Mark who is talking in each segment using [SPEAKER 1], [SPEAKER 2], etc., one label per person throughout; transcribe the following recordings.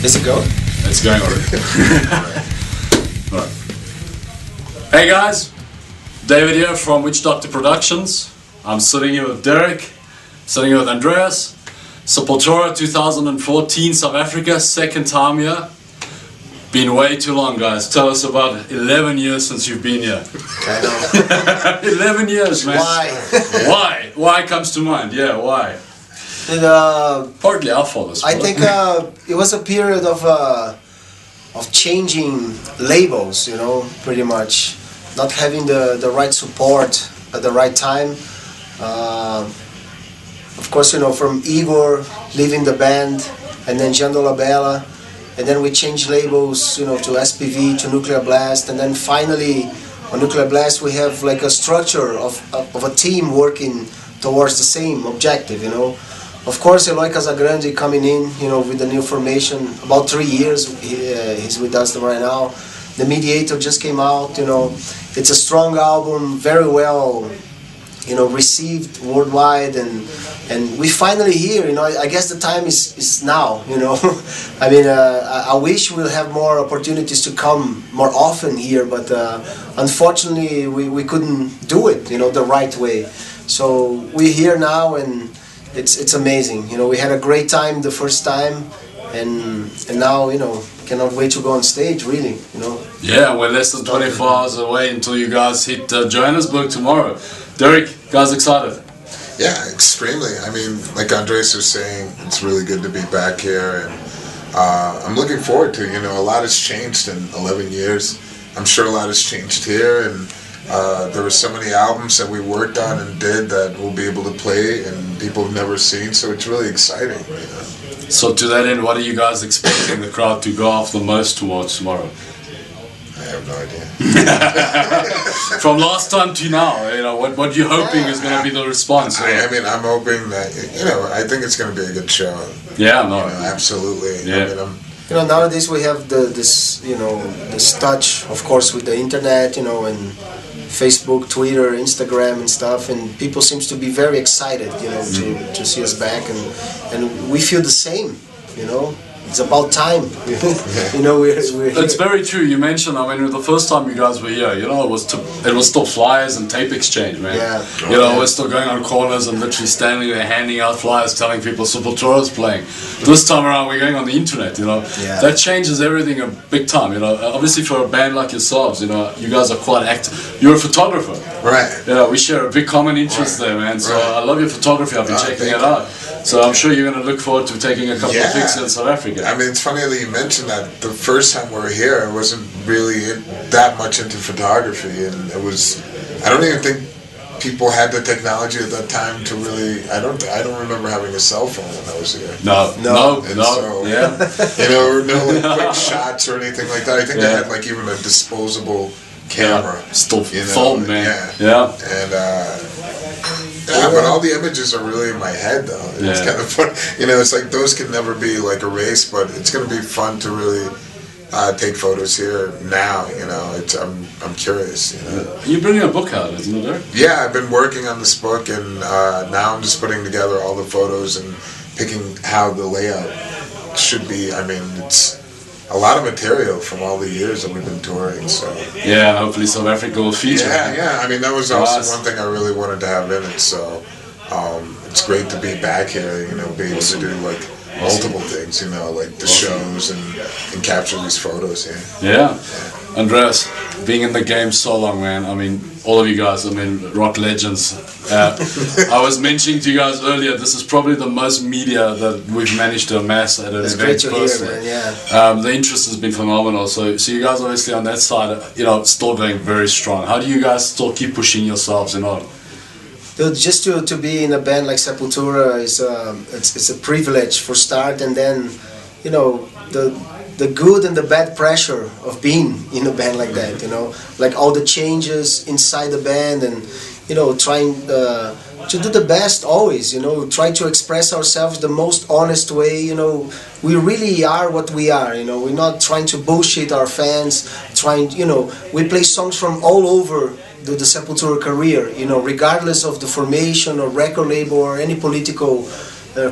[SPEAKER 1] Is it going?
[SPEAKER 2] It's going already. Right. Hey guys, David here from Witchdoctor Productions. I'm sitting here with Derrick, sitting here with Andreas. Sepultura 2014 South Africa, second time here. Been way too long, guys. Tell us about 11 years since you've been here.
[SPEAKER 1] I know.
[SPEAKER 2] 11 years, man.
[SPEAKER 1] Why?
[SPEAKER 2] Why? Why comes to mind? Yeah, why? Partly our fault.
[SPEAKER 1] I think it was a period of changing labels, you know, pretty much. Not having the right support at the right time. Of course, you know, from Igor leaving the band, and then Jando Labella, and then we changed labels, you know, to SPV, to Nuclear Blast, and then finally on Nuclear Blast we have like a structure of a team working towards the same objective, you know. Of course, Eloy Casagrande coming in, you know, with the new formation, about 3 years, he's with us right now. The Mediator just came out, you know. It's a strong album, very well, you know, received worldwide, and we finally here, you know. I guess the time is now, you know. I mean, I wish we'll have more opportunities to come more often here, but unfortunately we couldn't do it, you know, the right way. So we're here now, and it's amazing. You know, we had a great time the first time, and now, you know, cannot wait to go on stage, really, you know.
[SPEAKER 2] Yeah, we're less than 24 hours away until you guys hit Johannesburg tomorrow. Derrick, guys excited?
[SPEAKER 3] Yeah, extremely. I mean, like Andreas was saying, it's really good to be back here, and I'm looking forward to, you know, a lot has changed in 11 years. I'm sure a lot has changed here, and there were so many albums that we worked on and did that we'll be able to play and people have never seen, so it's really exciting. You know?
[SPEAKER 2] So to that end, what are you guys expecting the crowd to go off the most towards tomorrow?
[SPEAKER 3] I have no idea.
[SPEAKER 2] From last time to now, you know, what are you hoping is going to be the response?
[SPEAKER 3] I mean, I'm hoping that, you know, I think it's going to be a good show.
[SPEAKER 2] Yeah, no.
[SPEAKER 3] You know, absolutely.
[SPEAKER 2] Yeah.
[SPEAKER 3] I mean,
[SPEAKER 1] you know, nowadays we have this, you know, this touch, of course, with the internet, you know, and Facebook, Twitter, Instagram and stuff, and people seems to be very excited, you know, to see us back, and we feel the same, you know. It's about time, you know. We're
[SPEAKER 2] It's very true. You mentioned, I mean, the first time you guys were here, you know, it was still flyers and tape exchange, man.
[SPEAKER 1] Yeah.
[SPEAKER 2] You know, we're still going on corners and literally standing there handing out flyers, telling people Sepultura's playing. This time around, we're going on the internet, you know.
[SPEAKER 1] Yeah.
[SPEAKER 2] That changes everything a big time, you know. Obviously, for a band like yourselves, you know, you guys are quite active. You're a photographer.
[SPEAKER 3] right.
[SPEAKER 2] You know, we share a big common interest there, man. So I love your photography. I've been checking it out. So I'm sure you're going to look forward to taking a couple of pics in South Africa.
[SPEAKER 3] I mean, it's funny that you mentioned that. The first time we were here, I wasn't really that much into photography, and it was, I don't even think people had the technology at that time to really, I don't remember having a cell phone when I was here.
[SPEAKER 2] No.
[SPEAKER 3] So,
[SPEAKER 2] Yeah.
[SPEAKER 3] You know, no like quick shots or anything like that. I think they had like even a disposable camera.
[SPEAKER 2] Still
[SPEAKER 3] you know,
[SPEAKER 2] film, man.
[SPEAKER 3] Yeah. And yeah, but all the images are really in my head, though. It's kind of fun. You know, it's like those can never be like erased, but it's going to be fun to really take photos here now. You know, I'm curious. You know,
[SPEAKER 2] You're bringing a book out, isn't it, Derrick?
[SPEAKER 3] yeah, I've been working on this book, and now I'm just putting together all the photos and picking how the layout should be. I mean, it's a lot of material from all the years that we've been touring, so.
[SPEAKER 2] Yeah, and hopefully South Africa will feature.
[SPEAKER 3] Yeah, I mean, that was also one thing I really wanted to have in it, so it's great to be back here, you know, be able to do like multiple things, you know, like the shows and capture these photos here.
[SPEAKER 2] Yeah. Andreas, being in the game so long, man, I mean, all of you guys, I mean, rock legends. I was mentioning to you guys earlier, this is probably the most media that we've managed to amass at an event personally. The interest has been phenomenal. So you guys obviously on that side, you know, still going very strong. How do you guys still keep pushing yourselves, you know?
[SPEAKER 1] Dude, just to be in a band like Sepultura is it's a privilege for start, and then, you know, the good and the bad pressure of being in a band like that, you know, like all the changes inside the band, and, you know, trying to do the best always, you know, try to express ourselves the most honest way, you know. We really are what we are, you know. We're not trying to bullshit our fans, you know, we play songs from all over the Sepultura career, you know, regardless of the formation or record label or any political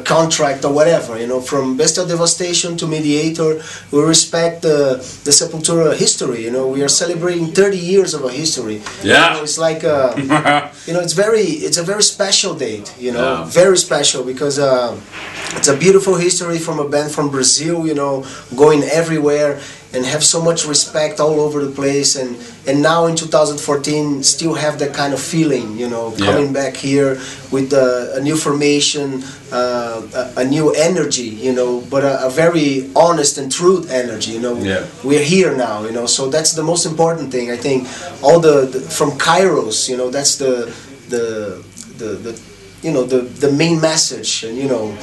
[SPEAKER 1] contract or whatever, you know, from Bestial Devastation to Mediator. We respect the Sepultura history, you know. We are celebrating 30 years of a history.
[SPEAKER 2] Yeah.
[SPEAKER 1] You know, it's like, you know, it's a very special date, you know,
[SPEAKER 2] Yeah.
[SPEAKER 1] very special, because it's a beautiful history from a band from Brazil, you know, going everywhere and have so much respect all over the place, and now in 2014 still have that kind of feeling, you know, coming back here with a new formation, a new energy, you know, but a very honest and true energy, you know. We're here now, you know, so that's the most important thing, I think. All the from Kairos, you know, that's the you know, the main message, and you know,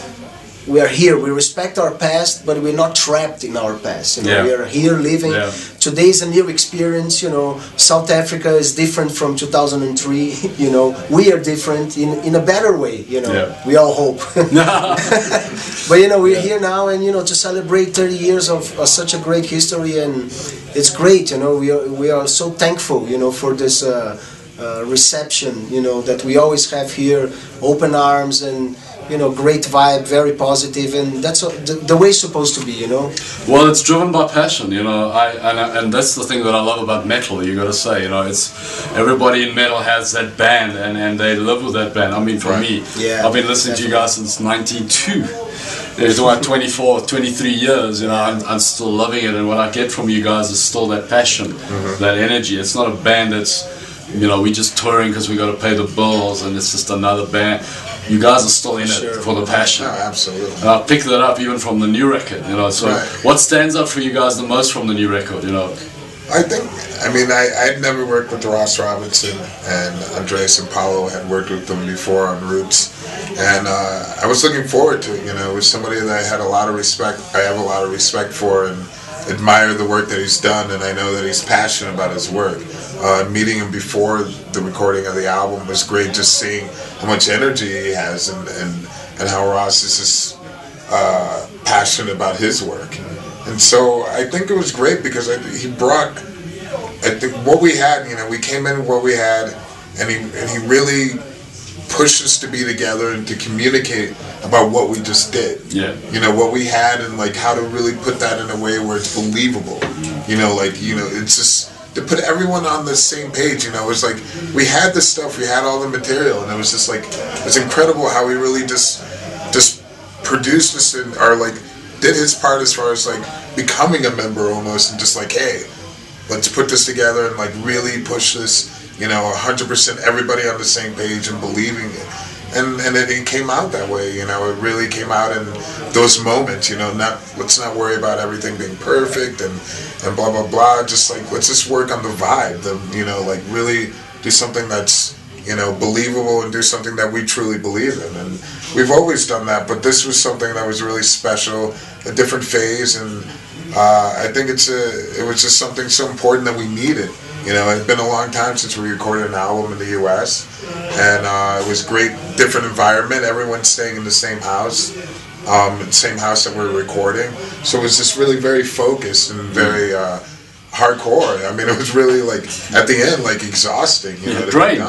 [SPEAKER 1] we are here. We respect our past, but we're not trapped in our past. You know, we are here living. Today is a new experience. You know, South Africa is different from 2003. You know, we are different in a better way. You know, we all hope. But you know, we're here now, and you know, to celebrate 30 years of such a great history, and it's great. You know, we are so thankful. You know, for this reception. You know, that we always have here, open arms and, you know, great vibe, very positive, and that's the way it's supposed to be, you know.
[SPEAKER 2] Well, it's driven by passion, you know. And that's the thing that I love about metal. You got to say, you know, it's everybody in metal has that band, and they live with that band. I mean, for me, I've been listening to you guys since '92. It's about 24, 23 years, you know. I'm still loving it, and what I get from you guys is still that passion, that energy. It's not a band that's, you know, we just touring because we got to pay the bills, and it's just another band. You guys are still in it for the passion.
[SPEAKER 3] No, absolutely.
[SPEAKER 2] And I picked that up even from the new record, you know. So what stands out for you guys the most from the new record, you know?
[SPEAKER 3] I think, I mean, I'd never worked with Ross Robinson, and Andreas and Paulo had worked with them before on Roots. And I was looking forward to it, you know. It was somebody that I had a lot of respect, I have a lot of respect for, and admire the work that he's done, and I know that he's passionate about his work. Meeting him before the recording of the album was great, just seeing how much energy he has, and how Ross is just passionate about his work. And so I think it was great, because he brought, I think, what we had, you know, we came in with what we had, and he really pushed us to be together and to communicate about what we just did. You know, what we had, and like how to really put that in a way where it's believable. You know, like, you know, it's just to put everyone on the same page. You know, it was like we had the stuff, we had all the material, and it was just like, it's incredible how he really just produced this, and or like did his part as far as like becoming a member almost, and just like, hey, let's put this together and like really push this, you know, 100% everybody on the same page and believing it. And it came out that way, you know. It really came out in those moments, you know. Let's not worry about everything being perfect and blah blah blah. Just like, let's just work on the vibe, you know, like really do something that's, you know, believable, and do something that we truly believe in. And we've always done that, but this was something that was really special, a different phase, and I think it was just something so important that we needed. You know, it's been a long time since we recorded an album in the U.S., and it was great, different environment, everyone staying in the same house, that we were recording. So it was just really very focused and very hardcore. I mean, it was really like, at the end, like exhausting, you know.
[SPEAKER 2] Drained,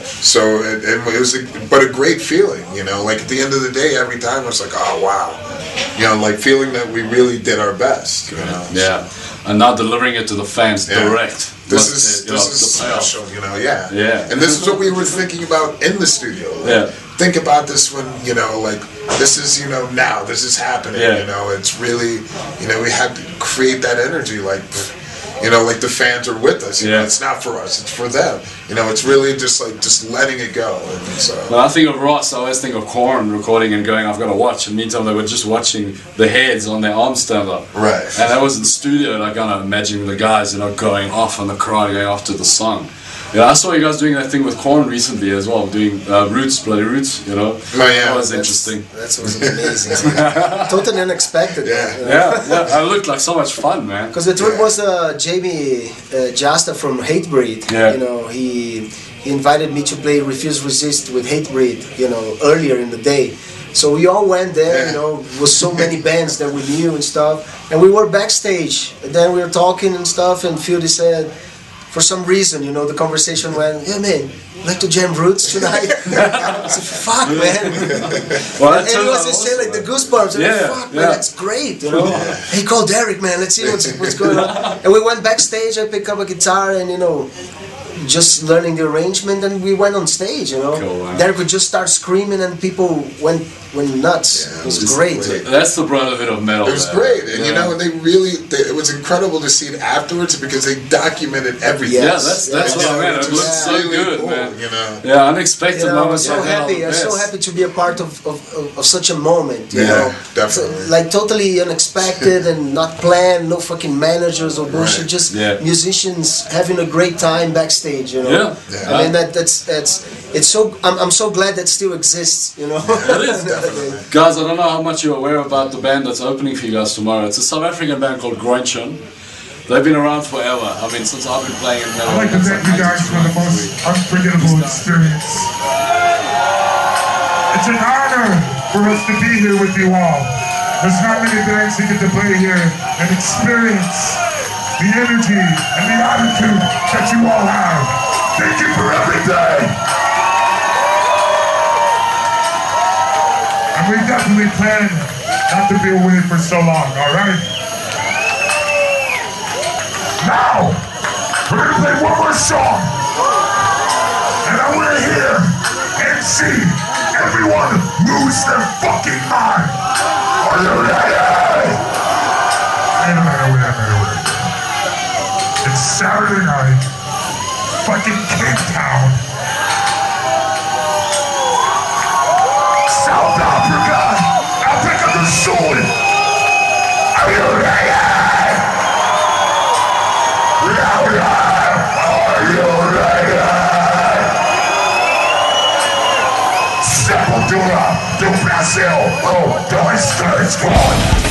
[SPEAKER 3] So it was but a great feeling, you know. Like at the end of the day, every time I was like, oh wow, you know, like feeling that we really did our best, you know.
[SPEAKER 2] And now delivering it to the fans direct.
[SPEAKER 3] This is special, you know. And this is what we were thinking about in the studio. Like, think about this when, you know, like, this is, you know, now this is happening, you know. It's really, you know, we had to create that energy, like, you know, like the fans are with us, you know. It's not for us, it's for them, you know. It's really just like, just letting it go. And so
[SPEAKER 2] when I think of Ross, I always think of Korn recording and going, I've got to watch, and meantime they were just watching the heads on their arms stand up, and I was in the studio, and I kind of imagine the guys, you know, going off on the crowd, going off to the song. Yeah, I saw you guys doing that thing with Korn recently as well, doing Roots, Bloody Roots, you know. That was interesting.
[SPEAKER 1] That was amazing. Totally unexpected.
[SPEAKER 2] It looked like so much fun, man.
[SPEAKER 1] Because the truth was Jamie Jasta from Hatebreed. You know, he invited me to play Refuse Resist with Hatebreed, you know, earlier in the day. So we all went there, you know, with so many bands that we knew and stuff. And we were backstage. And then we were talking and stuff, and Fieldy said, for some reason, you know, the conversation went, yeah, man, you like to jam roots tonight? I said, fuck, man.
[SPEAKER 2] Well,
[SPEAKER 1] and it was just saying, like, the goosebumps. And
[SPEAKER 2] yeah,
[SPEAKER 1] fuck, man, that's great, you know. Hey, call Derrick, man, let's see what's going on. And we went backstage, I picked up a guitar and, you know, just learning the arrangement, and we went on stage, you know.
[SPEAKER 2] Cool, wow.
[SPEAKER 1] Derrick would just start screaming and people went nuts.
[SPEAKER 3] Yeah,
[SPEAKER 1] it was great.
[SPEAKER 2] That's the brotherhood of metal.
[SPEAKER 3] It was great, and you know, they it was incredible to see it afterwards because they documented everything.
[SPEAKER 1] Yes.
[SPEAKER 2] That's what I meant. It looked so
[SPEAKER 3] really
[SPEAKER 2] good,
[SPEAKER 3] cool,
[SPEAKER 2] man.
[SPEAKER 3] you know.
[SPEAKER 2] Yeah, unexpected
[SPEAKER 1] You know, I'm
[SPEAKER 2] moments.
[SPEAKER 1] so
[SPEAKER 2] like that are
[SPEAKER 1] happy.
[SPEAKER 2] the
[SPEAKER 1] I'm so
[SPEAKER 2] best.
[SPEAKER 1] happy to be a part of such a moment. You
[SPEAKER 3] Yeah,
[SPEAKER 1] know,
[SPEAKER 3] definitely.
[SPEAKER 1] So, like totally unexpected and not planned. No fucking managers or bullshit.
[SPEAKER 3] Right.
[SPEAKER 1] Just
[SPEAKER 2] Yeah.
[SPEAKER 1] musicians having a great time backstage. You know.
[SPEAKER 2] Yeah.
[SPEAKER 3] Yeah.
[SPEAKER 1] I mean that's it's so. I'm so glad that still exists. You know.
[SPEAKER 2] It is.
[SPEAKER 3] Definitely.
[SPEAKER 2] Guys, I don't know how much you're aware about the band that's opening for you guys tomorrow. It's a South African band called Groinchen. They've been around forever. I mean, since I've been playing in metal.
[SPEAKER 4] I'd like to thank you guys for the most unforgettable experience. It's an honor for us to be here with you all. There's not many bands who get to play here and experience the energy and the attitude that you all have. Thank you for everything! And we definitely plan not to be away for so long, alright? Now, we're gonna play one more song. And I wanna hear and see everyone lose their fucking mind. Are you ready? Wait. It's Saturday night. Fucking Cape Town. South Africa. Africa do Sul. Are you ready? Are you ready? Sepultura do Brasil. Oh, 2, 3, 4.